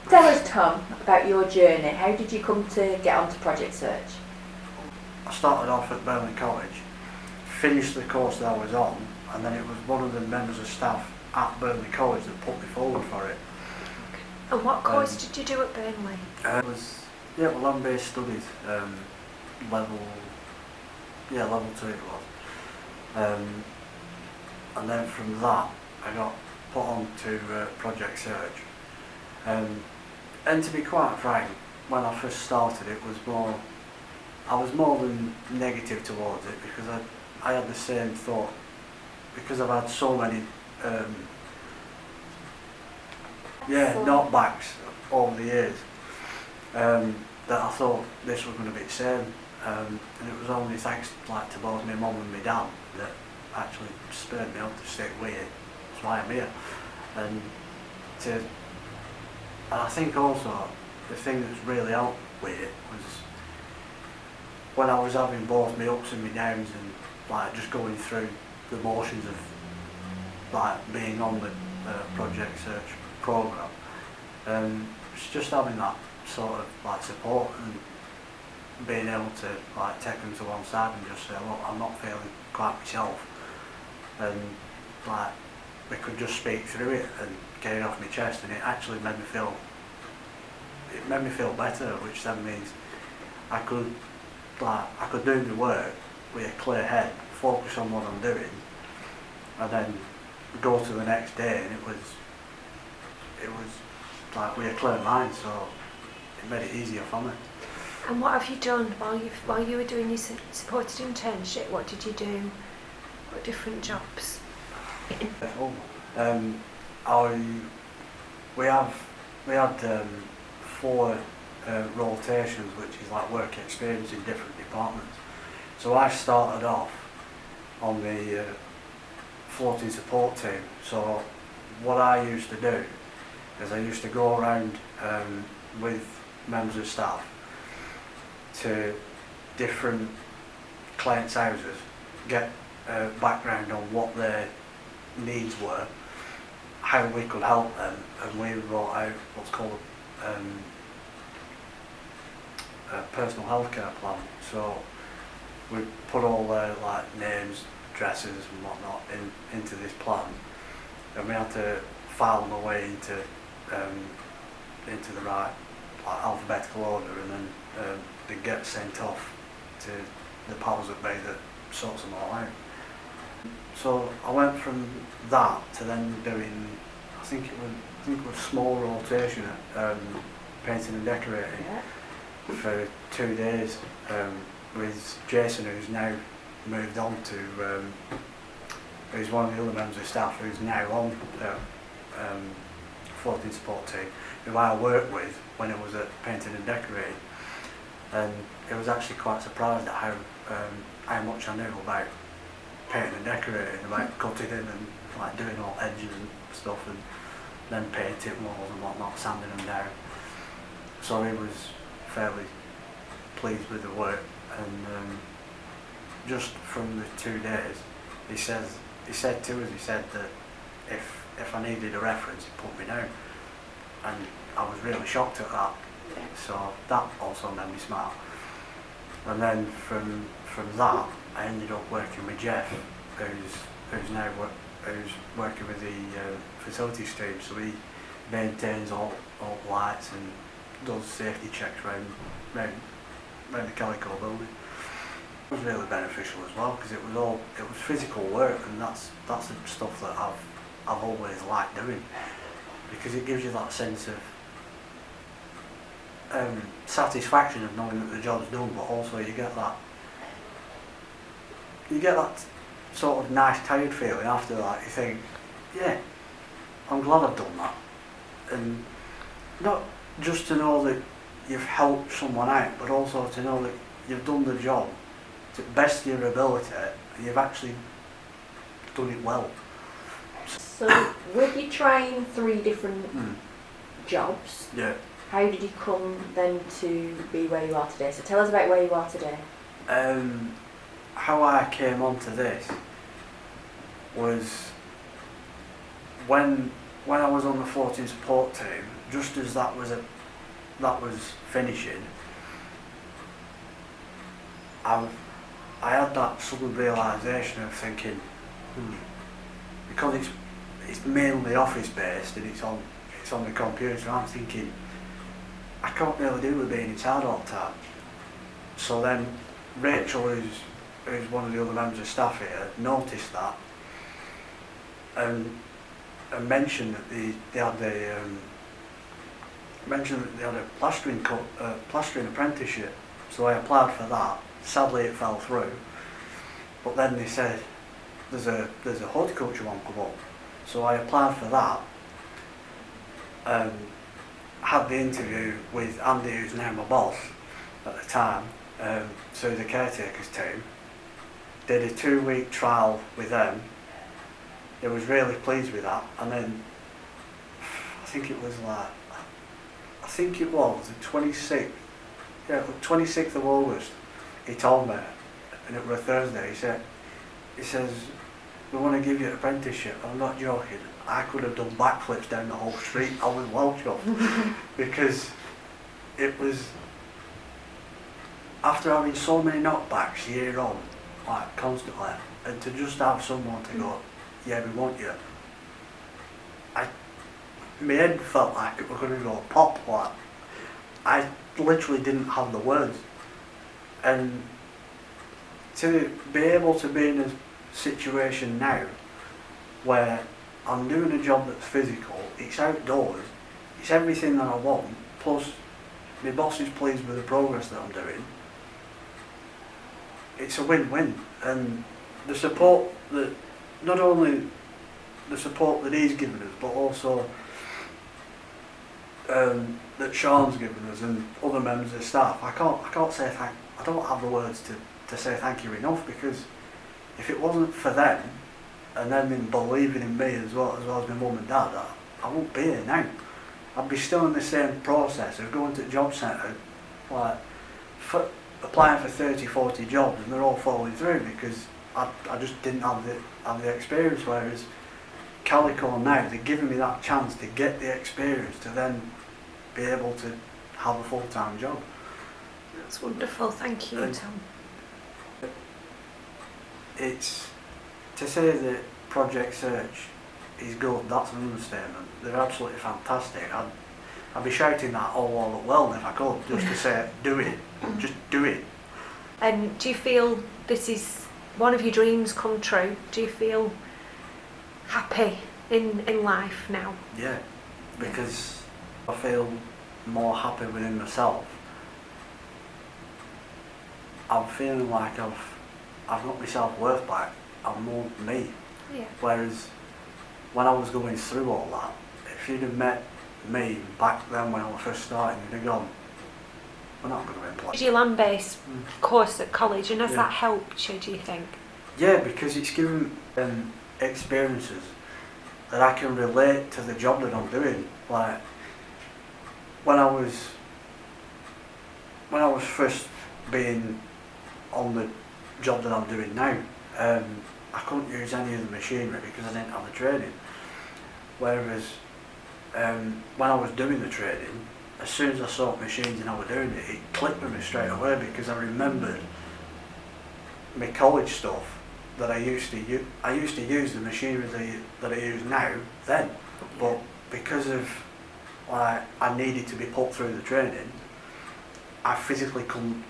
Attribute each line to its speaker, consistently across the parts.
Speaker 1: Tell us, Tom, about your journey. How did you come to get onto Project Search?
Speaker 2: I started off at Burnley College, finished the course that I was on, and then it was one of the members of staff at Burnley College that put me forward for it.
Speaker 3: And what course did you do at Burnley?
Speaker 2: It was land-based studies, level 2 it was. And then from that I got put on to Project Search. And to be quite frank, when I first started I was more than negative towards it, because I had the same thought, because I've had so many knockbacks over the years, that I thought this was going to be the same, and it was only thanks to both my mum and my dad that actually spurred me on to stick with it. That's why I'm here. And I think also the thing that's really helped with it was when I was having both my ups and my downs, and just going through the motions of being on the Project Search programme. It's just having that sort of support and being able to take them to one side and just say, look, I'm not feeling quite myself, and we could just speak through it and get it off my chest, and it actually made me feel better, which then means I could do my work with a clear head, focus on what I'm doing, and then go to the next day, and it was with a clear mind, so it made it easier for me.
Speaker 3: And what have you done while you were doing your supported internship? What did you do? What different jobs?
Speaker 2: We had 4 rotations, which is work experience in different departments. So I started off on the floating support team. So what I used to do is I used to go around with members of staff to different clients' houses, get background on what their needs were, how we could help them, and we wrote out what's called a personal healthcare plan. So we put all their names, addresses and whatnot into this plan, and we had to file them away into the right alphabetical order, and then they get sent off to the powers that be that sorts them all out. So I went from that to then doing, I think it was small rotation at painting and decorating for 2 days with Jason, who's now moved on to, who's one of the other members of staff who's now on floating support team, who I worked with when I was at painting and decorating, and I was actually quite surprised at how much I knew about painting and decorating, about cutting in and doing all edges and stuff, and then painting walls and whatnot, sanding them down. So he was fairly pleased with the work, and just from the 2 days, he said that if I needed a reference, he'd put me down, and I was really shocked at that. So that also made me smile. And then from that, I ended up working with Jeff, who's working with the facilities team. So he maintains all lights and does safety checks around the Calico building. It was really beneficial as well, because it was physical work, and that's the stuff that I've always liked doing, because it gives you that sense of satisfaction of knowing that the job's done, but also you get that sort of nice tired feeling after that. You think, yeah, I'm glad I've done that, and not just to know that you've helped someone out, but also to know that you've done the job to the best of your ability, and you've actually done it well.
Speaker 1: So with you trying 3 different jobs,
Speaker 2: Yeah.
Speaker 1: how did you come then to be where you are today? So tell us about where you are today.
Speaker 2: How I came onto this was when I was on the floating support team, just as that was finishing, I had that sudden realisation of thinking, because it's mainly office based and it's on the computer, I'm thinking I can't really do with being inside all the time. So then Rachel, who's one of the other members of staff here, noticed that and mentioned that they had a plastering apprenticeship. So I applied for that. Sadly, it fell through. But then they said there's a horticulture one come up. So I applied for that. Had the interview with Andy, who's now my boss at the time, so the caretaker's team. Did a 2-week trial with them. They was really pleased with that, and then I think it was the 26th, 26th of August. He told me, and it was a Thursday. He says, we want to give you an apprenticeship. I'm not joking. I could have done backflips down the whole street. I was well chuffed because it was after having so many knockbacks year on, like constantly, and to just have someone to go, yeah, we want you. My head felt like it was going to go pop. Like I literally didn't have the words, and to be able to be in a situation now where I'm doing a job that's physical, it's outdoors, it's everything that I want, plus my boss is pleased with the progress that I'm doing. It's a win-win, and the support that, not only the support that he's given us, but also that Sean's given us and other members of staff. I can't say I don't have the words to say thank you enough, because if it wasn't for them and them in believing in me as well as my mum and dad, I wouldn't be here now. I'd be still in the same process of going to the job centre, like applying for 30, 40 jobs, and they're all falling through because I just didn't have the experience. Whereas Calico now, they're giving me that chance to get the experience to then be able to have a full-time job.
Speaker 3: That's wonderful, thank you, Tom.
Speaker 2: It's to say that ProjectSEARCH is good, that's an understatement. They're absolutely fantastic. I'd be shouting that all at Wells if I could, just to say, do it, just do it.
Speaker 3: And do you feel this is one of your dreams come true? Do you feel happy in life now?
Speaker 2: Yeah, because I feel more happy within myself. I'm feeling like I've got my self-worth back. I'm more me.
Speaker 3: Yeah.
Speaker 2: Whereas when I was going through all that, if you'd have met me back then when I was first starting, you'd have gone, we're not going to employ.
Speaker 3: Your land-based course at college, and has that helped you, do you think?
Speaker 2: Yeah, because it's given experiences that I can relate to the job that I'm doing. Like when I was first being on the job that I'm doing now, I couldn't use any of the machinery because I didn't have the training. Whereas when I was doing the training, as soon as I saw machines and I was doing it, it clicked with me straight away, because I remembered my college stuff that I used to use. I used to use the machinery that I use now then, but because of I needed to be put through the training, I physically couldn't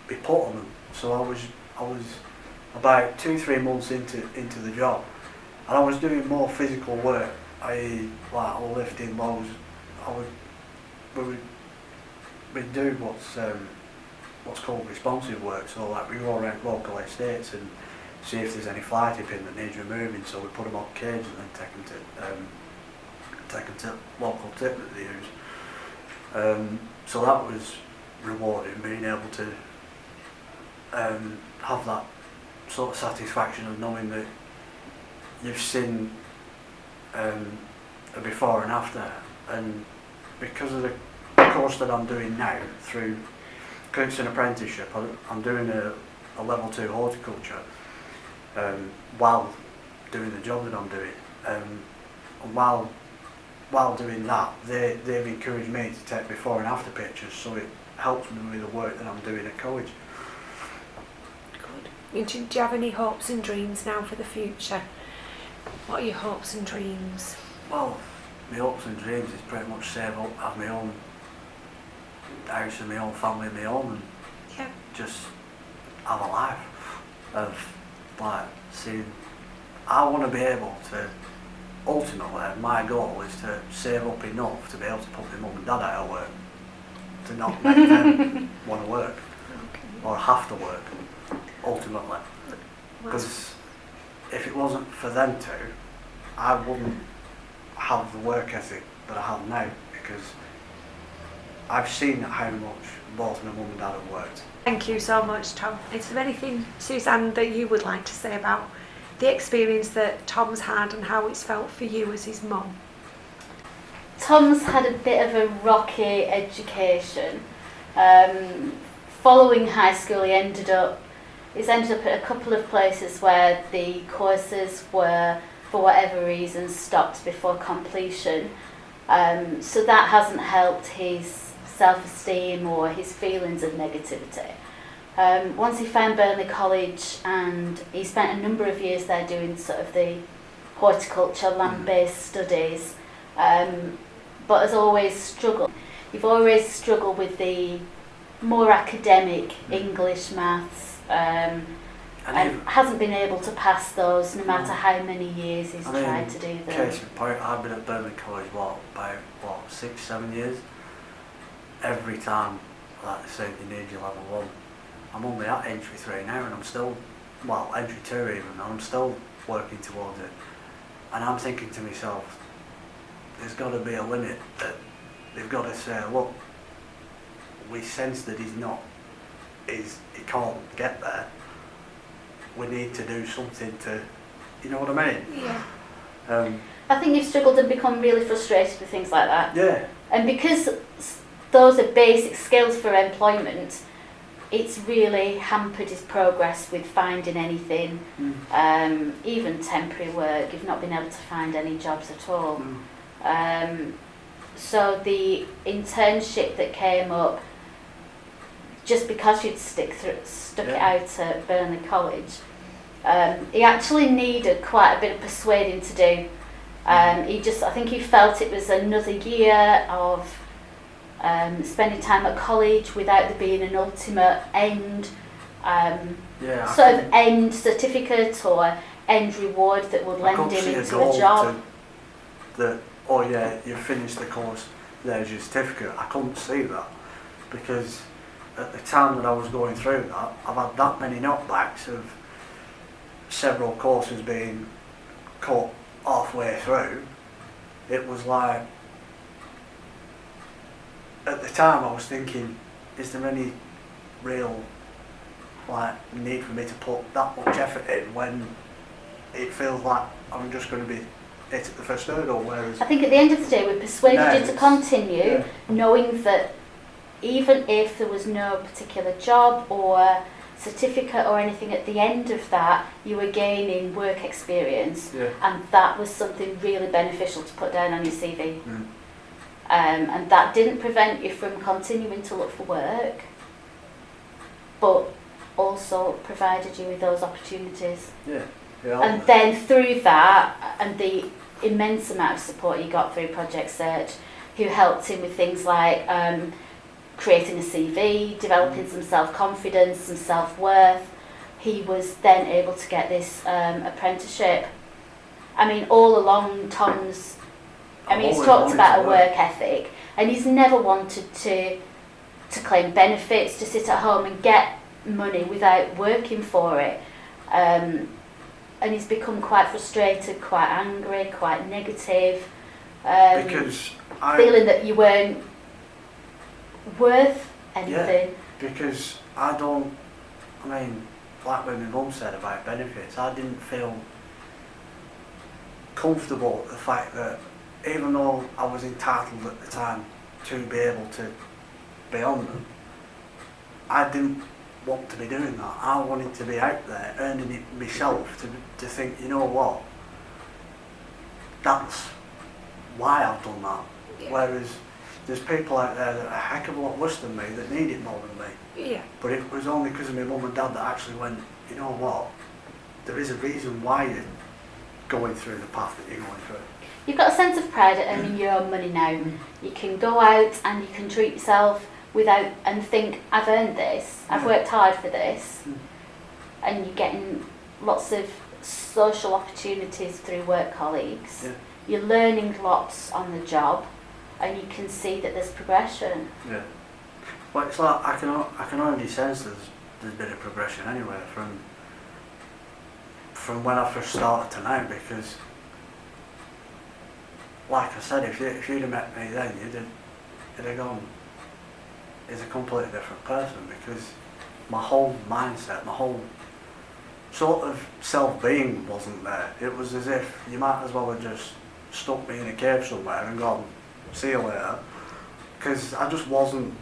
Speaker 2: be put on them. So I was about 2-3 months into the job, and I was doing more physical work. I was lifting loads. We'd do what's called responsive work. So like we go around local estates and see if there's any fly tipping that needs removing. So we put them on cages and then take them to local tip that they use. So that was rewarding, being able to have that sort of satisfaction of knowing that you've seen a before and after. And because of the course that I'm doing now, through it's an apprenticeship, I'm doing a level 2 horticulture while doing the job that I'm doing, and while while doing that, they've encouraged me to take before and after pictures, so it helps me with the work that I'm doing at college.
Speaker 3: Good. Do you have any hopes and dreams now for the future? What are your hopes and dreams?
Speaker 2: Well, my hopes and dreams is pretty much save up, have my own house and my own family and my own, and
Speaker 3: Yeah.
Speaker 2: just have a life of like seeing. I want to be able to, ultimately my goal is to save up enough to be able to put my mum and dad out of work, to not make them want to work or have to work ultimately,
Speaker 3: Well,
Speaker 2: because if it wasn't for them two, I wouldn't have the work ethic that I have now, because I've seen how much both my mum and dad have worked.
Speaker 3: thank you so much, Tom. Is there anything, Suzanne, that you would like to say about the experience that Tom's had and how it's felt for you as his mum?
Speaker 4: Tom's had a bit of a rocky education. Following high school, he's ended up at a couple of places where the courses were, for whatever reason, stopped before completion. So that hasn't helped his self-esteem or his feelings of negativity. Once he found Burnley College, and he spent a number of years there doing sort of the horticulture, land-based studies, but has always struggled. You've always struggled with the more academic English, maths, and hasn't been able to pass those no matter how many years he's tried to do them.
Speaker 2: Case in point, I've been at Burnley College about 6-7 years. Every time, like they say, you need your level 1. I'm only at entry 3 now, and I'm still, well, entry 2 even, and I'm still working towards it. And I'm thinking to myself, there's got to be a limit, that they've got to say, look, we sense that he can't get there. We need to do something to, you know what I mean?
Speaker 3: Yeah.
Speaker 4: I think you've struggled and become really frustrated with things like that.
Speaker 2: Yeah.
Speaker 4: And because those are basic skills for employment, it's really hampered his progress with finding anything, even temporary work. You've not been able to find any jobs at all. So the internship that came up, just because you'd stuck it out at Burnley College, he actually needed quite a bit of persuading to do. I think he felt it was another year of spending time at college without there being an ultimate end, end certificate or end reward that would lend him into a job.
Speaker 2: You finished the course, there's your certificate. I couldn't see that, because at the time that I was going through that, I've had that many knockbacks of several courses being cut halfway through. It was like, at the time I was thinking, is there any real need for me to put that much effort in when it feels like I'm just going to be hit at the first hurdle? Whereas
Speaker 4: I think at the end of the day we persuaded you to continue, knowing that even if there was no particular job or certificate or anything at the end of that, you were gaining work experience, and that was something really beneficial to put down on your CV. And that didn't prevent you from continuing to look for work, but also provided you with those opportunities. And then through that, and the immense amount of support you got through ProjectSEARCH, who helped him with things like creating a CV, developing some self-confidence, some self-worth, he was then able to get this apprenticeship. I mean, all along Tom's, he's talked about a work ethic, and he's never wanted to claim benefits, to sit at home and get money without working for it. And he's become quite frustrated, quite angry, quite negative,
Speaker 2: because
Speaker 4: feeling that you weren't worth anything.
Speaker 2: Because like when my mum said about benefits, I didn't feel comfortable with the fact that even though I was entitled at the time to be able to be on them, I didn't want to be doing that. I wanted to be out there earning it myself, to think, you know what, that's why I've done that.
Speaker 3: Yeah.
Speaker 2: Whereas there's people out there that are a heck of a lot worse than me that need it more than me.
Speaker 3: Yeah.
Speaker 2: But it was only because of my mum and dad that actually went, you know what, there is a reason why you're going through the path that you're going through.
Speaker 4: You've got a sense of pride at earning your own money now. You can go out and you can treat yourself without and think, I've earned this, I've worked hard for this. And you're getting lots of social opportunities through work colleagues.
Speaker 2: Yeah.
Speaker 4: You're learning lots on the job, and you can see that there's progression.
Speaker 2: Yeah. Well, it's like I can already sense there's been a progression anyway from when I first started to now, because like I said, if you'd have met me then, you'd have gone, he's a completely different person, because my whole mindset, my whole sort of self-being wasn't there. It was as if you might as well have just stuck me in a cave somewhere and gone, see you later, because I just wasn't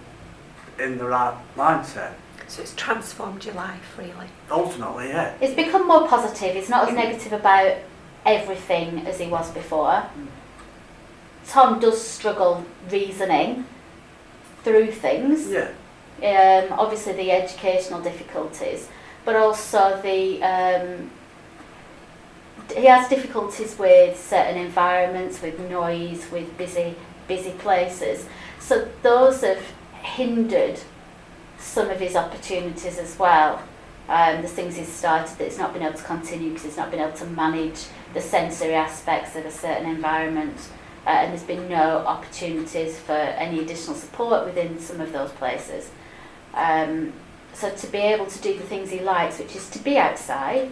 Speaker 2: in the right mindset.
Speaker 3: So it's transformed your life, really.
Speaker 2: Ultimately, yeah.
Speaker 4: It's become more positive. He's not as negative about everything as he was before. Tom does struggle reasoning through things.
Speaker 2: Yeah.
Speaker 4: Obviously the educational difficulties, but also the he has difficulties with certain environments, with noise, with busy places. So those have hindered some of his opportunities as well. There's things he's started that he's not been able to continue because he's not been able to manage the sensory aspects of a certain environment. And there's been no opportunities for any additional support within some of those places. So to be able to do the things he likes, which is to be outside,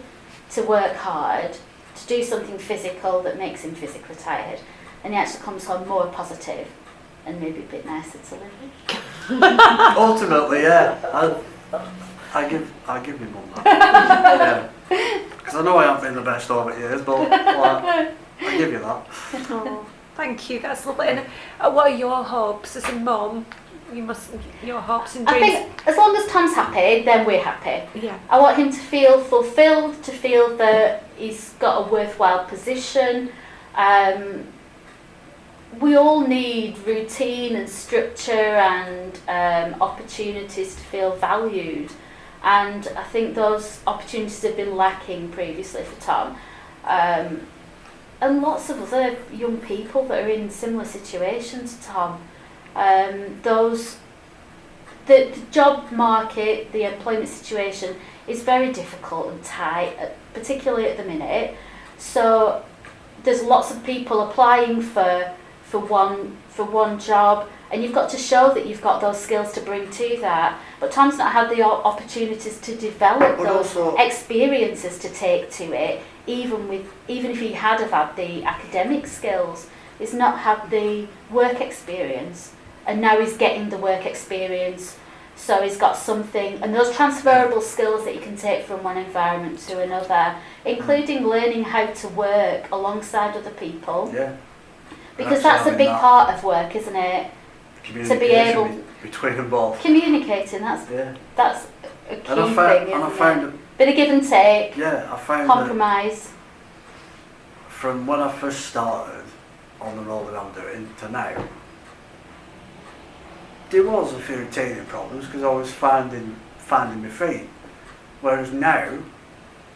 Speaker 4: to work hard, to do something physical that makes him physically tired, and he actually comes home more positive and maybe a bit nicer to live with.
Speaker 2: Ultimately, yeah. I give my mum that. Yeah. Because I know I haven't been the best over years, but I give you that.
Speaker 3: Oh, thank you, that's lovely. And what are your hopes as a mum? Your hopes and
Speaker 4: I
Speaker 3: dreams?
Speaker 4: think as long as Tom's happy, then we're happy.
Speaker 3: Yeah.
Speaker 4: I want him to feel fulfilled, to feel that he's got a worthwhile position. We all need routine and structure and opportunities to feel valued. And I think those opportunities have been lacking previously for Tom. And lots of other young people that are in similar situations to Tom. The job market, the employment situation is very difficult and tight, particularly at the minute. So there's lots of people applying for one job, and you've got to show that you've got those skills to bring to that. But Tom's not had the opportunities to develop those experiences to take to it, even if he had have had the academic skills. He's not had the work experience, and now he's getting the work experience. So he's got something, and those transferable skills that you can take from one environment to another, including learning how to work alongside other people.
Speaker 2: Yeah.
Speaker 4: Because that's a big part of work, isn't it? To be able
Speaker 2: between them both.
Speaker 4: Communicating, that's a key thing,
Speaker 2: and I found
Speaker 4: isn't it? Bit of give and take.
Speaker 2: Yeah, I found
Speaker 4: compromise.
Speaker 2: From when I first started on the role that I'm doing to now, there was a few teething problems because I was finding my feet. Whereas now,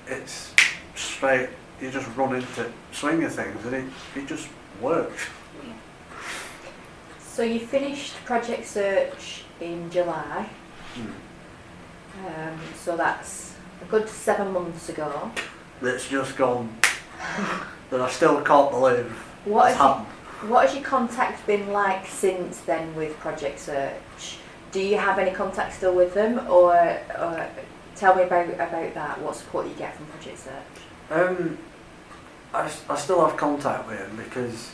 Speaker 2: it's straight. You just run into swing of things, and it just works.
Speaker 1: So you finished Project Search in July. So that's a good 7 months ago.
Speaker 2: That's just gone. That I still can't believe
Speaker 1: What
Speaker 2: has happened.
Speaker 1: What has your contact been like since then with Project Search? Do you have any contact still with them, or tell me about that? What support you get from Project Search?
Speaker 2: I still have contact with him because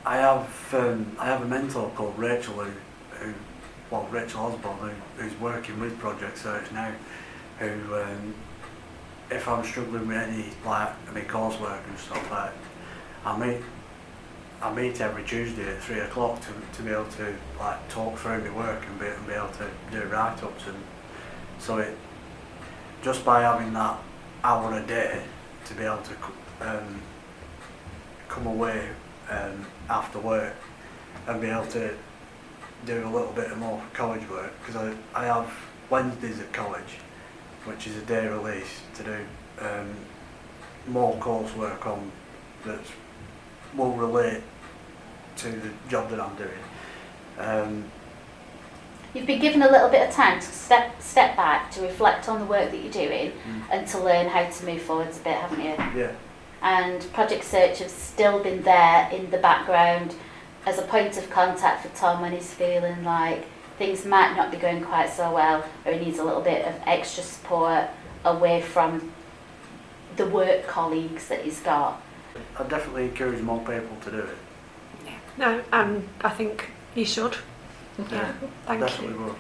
Speaker 2: I have a mentor called Rachel Rachel Osborne, who's working with Project Search now, who if I'm struggling with any coursework and stuff I meet every Tuesday at 3 o'clock to be able to talk through my work and be able to do write-ups, and so it just by having that hour a day to be able to come away after work and be able to do a little bit of more college work, because I have Wednesdays at college, which is a day release, to do more coursework on that will relate to the job that I'm doing.
Speaker 4: You've been given a little bit of time to step back, to reflect on the work that you're doing and to learn how to move forwards a bit, haven't you?
Speaker 2: Yeah.
Speaker 4: And Project Search has still been there in the background as a point of contact for Tom when he's feeling like things might not be going quite so well, or he needs a little bit of extra support away from the work colleagues that he's got.
Speaker 2: I definitely encourage more people to do it.
Speaker 3: No, and I think you should. Yeah, thank
Speaker 2: Definitely
Speaker 3: you.
Speaker 2: will.